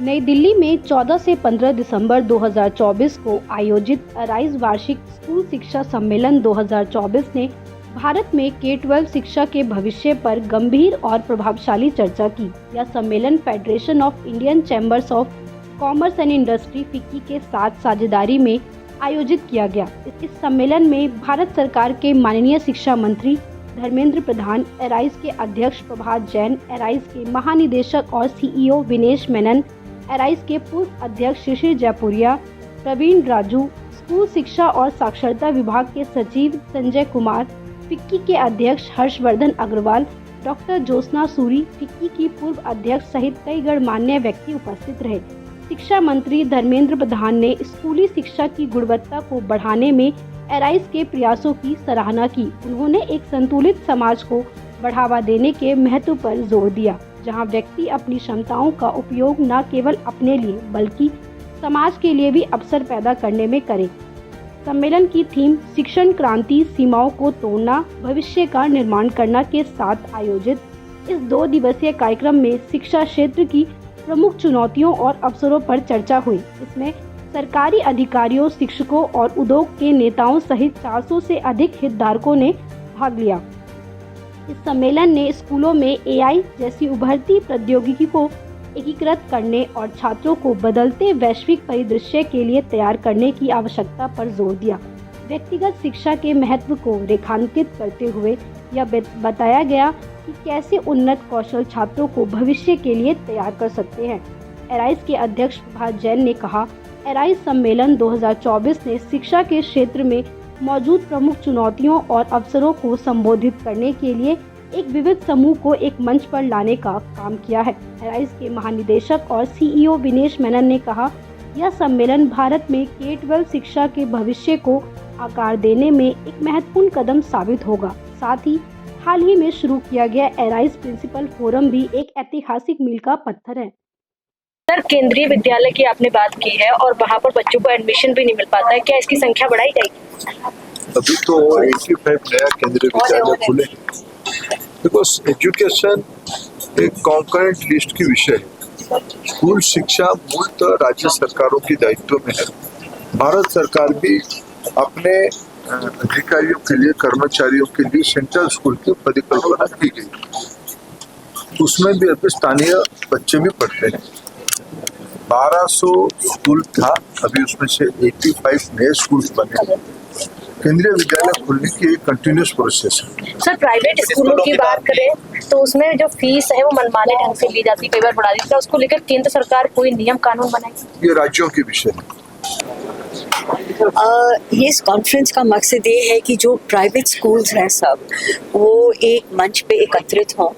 नई दिल्ली में 14 से 15 दिसंबर 2024 को आयोजित अराइज वार्षिक स्कूल शिक्षा सम्मेलन 2024 ने भारत में K-12 शिक्षा के भविष्य पर गंभीर और प्रभावशाली चर्चा की। यह सम्मेलन federation of Indian chambers of commerce and industry FICCI के साथ साझेदारी में आयोजित किया गया। इस सम्मेलन में भारत सरकार के माननीय शिक्षा मंत्री धर्मेंद्र प्रधान, एराइज के अध्यक्ष प्रभात जैन, एराइज के महानिदेशक और CEO विनेश मेनन, एराइज के पूर्व अध्यक्ष शिशिर जयपुरिया, प्रवीण राजू, स्कूल शिक्षा और साक्षरता विभाग के सचिव संजय कुमार, फिक्की के अध्यक्ष हर्षवर्धन अग्रवाल, डॉक्टर ज्योत्सना सूरी, फिक्की की पूर्व अध्यक्ष सहित कई गणमान्य व्यक्ति उपस्थित रहे। शिक्षा मंत्री धर्मेंद्र प्रधान ने स्कूली शिक्षा की गुणवत्ता को बढ़ाने में एराइज के प्रयासों की सराहना की। उन्होंने एक संतुलित समाज को बढ़ावा देने के महत्व पर जोर दिया, जहां व्यक्ति अपनी क्षमताओं का उपयोग न केवल अपने लिए बल्कि समाज के लिए भी अवसर पैदा करने में करे। सम्मेलन की थीम शिक्षण क्रांति, सीमाओं को तोड़ना, भविष्य का निर्माण करना के साथ आयोजित इस 2 दिवसीय कार्यक्रम में शिक्षा क्षेत्र की प्रमुख चुनौतियों और अवसरों पर चर्चा हुई। इसमें सरकारी अधिकारियों, शिक्षकों और उद्योग के नेताओं सहित 400 से अधिक हितधारकों ने भाग लिया। इस सम्मेलन ने स्कूलों में AI जैसी उभरती प्रौद्योगिकी को एकीकृत करने और छात्रों को बदलते वैश्विक परिदृश्य के लिए तैयार करने की आवश्यकता पर जोर दिया। व्यक्तिगत शिक्षा के महत्व को रेखांकित करते हुए यह बताया गया कि कैसे उन्नत कौशल छात्रों को भविष्य के लिए तैयार कर सकते हैं। एराइज के अध्यक्ष प्रभात जैन ने कहा, एराइज सम्मेलन 2024 ने शिक्षा के क्षेत्र में मौजूद प्रमुख चुनौतियों और अवसरों को संबोधित करने के लिए एक विविध समूह को एक मंच पर लाने का काम किया है। एराइज के महानिदेशक और CEO विनेश मेनन ने कहा, यह सम्मेलन भारत में K-12 शिक्षा के भविष्य को आकार देने में एक महत्वपूर्ण कदम साबित होगा। साथ ही हाल ही में शुरू किया गया एराइज प्रिंसिपल फोरम भी एक ऐतिहासिक मील का पत्थर है। सर, केंद्रीय विद्यालय की आपने बात की है और वहाँ पर बच्चों को एडमिशन भी नहीं मिल पाता है, क्या इसकी संख्या बढ़ाई जाएगी? अभी तो 85 नया केंद्रीय विद्यालय खुले हैं। देखो, एजुकेशन एक कॉन्करेंट लिस्ट की विषय है। स्कूल शिक्षा मूलतः राज्य सरकारों की दायित्व में है। भारत सरकार भी अपने अधिकारियों के लिए, कर्मचारियों के लिए सेंट्रल स्कूल की परिकल्पना की गई। उसमें भी अभी स्थानीय बच्चे भी पढ़ते हैं। 1200 स्कूल था, अभी उसमें से 85 नए स्कूल बने। केंद्रीय विद्यालय खुलने की एक कंटिन्यूस प्रोसेस है। सर, प्राइवेट स्कूलों की बात करें तो उसमें जो फीस है वो मनमाने ढंग से ली जाती है, कई बार बढ़ा दी जाती है। उसको लेकर केंद्र सरकार कोई नियम कानून बनाएगी? ये राज्यों के विषय है। इस कॉन्फ्रेंस का मकसद ये है कि जो प्राइवेट स्कूल्स हैं सब, वो एक मंच पे एकत्रित हों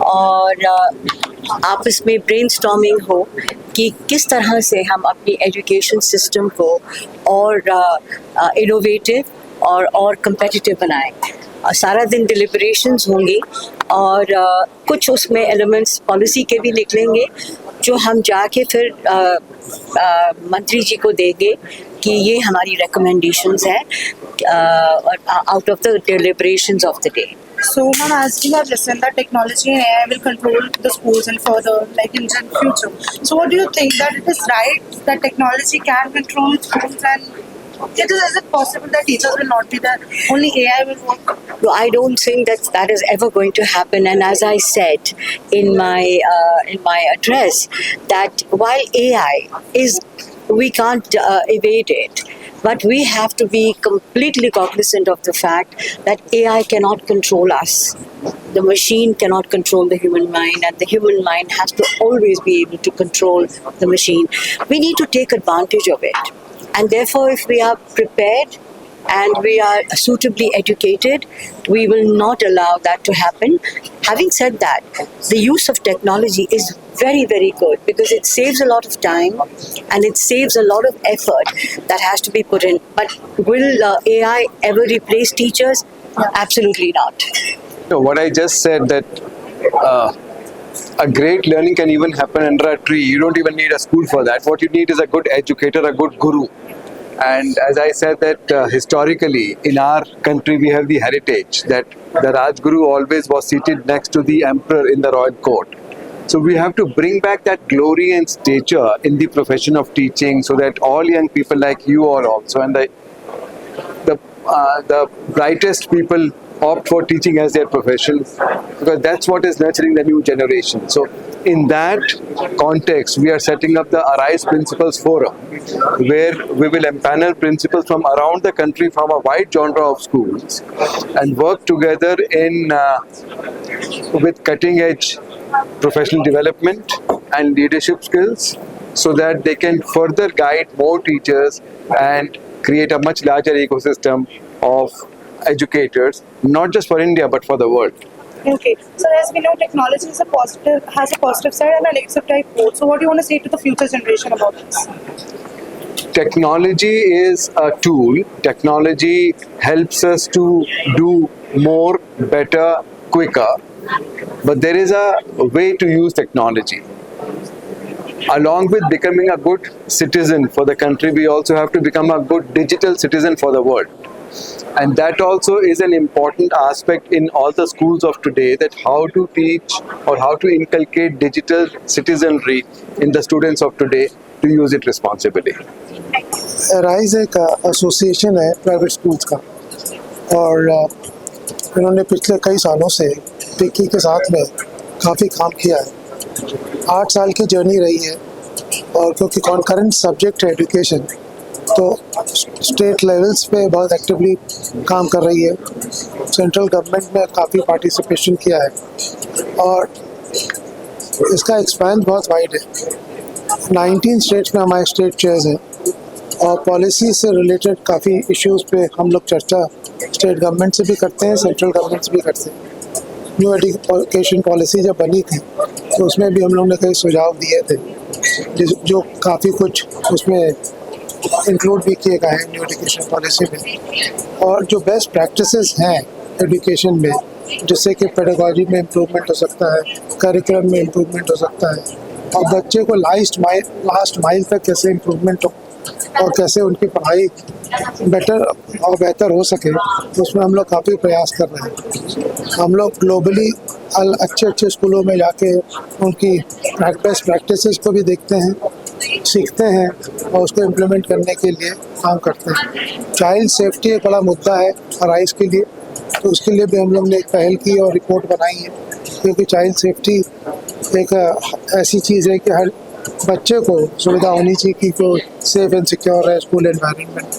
और आपस में ब्रेनस्टॉर्मिंग हो कि किस तरह से हम अपनी एजुकेशन सिस्टम को और इनोवेटिव और कम्पिटिटिव बनाएं। सारा दिन डिलिबरेशंस होंगी और कुछ उसमें एलिमेंट्स पॉलिसी के भी निकलेंगे जो हम जाके फिर मंत्री जी को देंगे कि ये हमारी recommendations हैं out of the deliberations of the day. So, ma'am, as we have listened that technology and AI will control the schools and further, like in the future. So, what do you think that it is right that technology can control schools, and is it possible that teachers will not be there, only AI will work? No, I don't think that is ever going to happen. And as I said in my address, that while AI is, we can't evade it, but we have to be completely cognizant of the fact that AI cannot control us. The machine cannot control the human mind, and the human mind has to always be able to control the machine. We need to take advantage of it. And therefore, if we are prepared and we are suitably educated, we will not allow that to happen. Having said that, the use of technology is very, very good because it saves a lot of time and it saves a lot of effort that has to be put in. But will AI ever replace teachers? Absolutely not. No, what I just said, that a great learning can even happen under a tree. You don't even need a school for that. What you need is a good educator, a good guru. And as I said that historically in our country we have the heritage that the Rajguru always was seated next to the emperor in the royal court. So we have to bring back that glory and stature in the profession of teaching, so that all young people like you are also, and the brightest people opt for teaching as their profession, because that's what is nurturing the new generation. So in that context, we are setting up the Arise Principals Forum, where we will empanel principals from around the country from a wide genre of schools and work together in with cutting edge professional development and leadership skills, so that they can further guide more teachers and create a much larger ecosystem of educators, not just for India but for the world. Okay, so as we know, technology is has a positive side and a negative type both. So what do you want to say to the future generation about this? Technology is a tool. Technology helps us to do more, better, quicker. But there is a way to use technology. Along with becoming a good citizen for the country, we also have to become a good digital citizen for the world. And that also is an important aspect in all the schools of today, that how to teach or how to inculcate digital citizenry in the students of today to use it responsibly. Rise एक association है private schools का, और इन्होंने पिछले कई सालों से पिकी के साथ में काफ़ी काम किया है। 8 साल की जर्नी रही है, और क्योंकि कॉन्करेंट सब्जेक्ट है एजुकेशन, तो स्टेट लेवल्स पे बहुत एक्टिवली काम कर रही है। सेंट्रल गवर्नमेंट में काफ़ी पार्टिसिपेशन किया है, और इसका एक्सपेंस बहुत वाइड है। 19 स्टेट्स में हमारे स्टेट चेयर्स हैं, और पॉलिसी से रिलेटेड काफ़ी इश्यूज़ पे हम लोग चर्चा स्टेट गवर्नमेंट से भी करते हैं, सेंट्रल गवर्नमेंट से भी करते हैं। न्यू एजुकेशन पॉलिसी जब बनी थी तो उसमें भी हम लोगों ने कई सुझाव दिए थे, जो काफ़ी कुछ उसमें इंक्लूड भी किए गए हैं न्यू एजुकेशन पॉलिसी में। और जो बेस्ट प्रैक्टिसेस हैं एजुकेशन में, जिससे कि पेडागॉजी में इम्प्रूवमेंट हो सकता है, करिकुलम में इम्प्रूवमेंट हो सकता है, और बच्चे को लास्ट माइल तक कैसे इम्प्रूवमेंट हो और कैसे उनकी पढ़ाई बेटर और बेहतर हो सके, उसमें हम लोग काफ़ी प्रयास कर रहे हैं। हम लोग ग्लोबली अच्छे स्कूलों में जाके उनकी बेस्ट प्रैक्टिसेस को भी देखते हैं, सीखते हैं, और उसको इम्प्लीमेंट करने के लिए काम करते हैं। चाइल्ड सेफ्टी एक बड़ा मुद्दा है अराइज के लिए, तो उसके लिए भी हम लोग ने एक पहल की और रिपोर्ट बनाई है, क्योंकि चाइल्ड सेफ्टी एक ऐसी चीज़ है कि हर बच्चे को सुविधा होनी चाहिए कि वो सेफ एंड सिक्योर है स्कूल एनवायरनमेंट।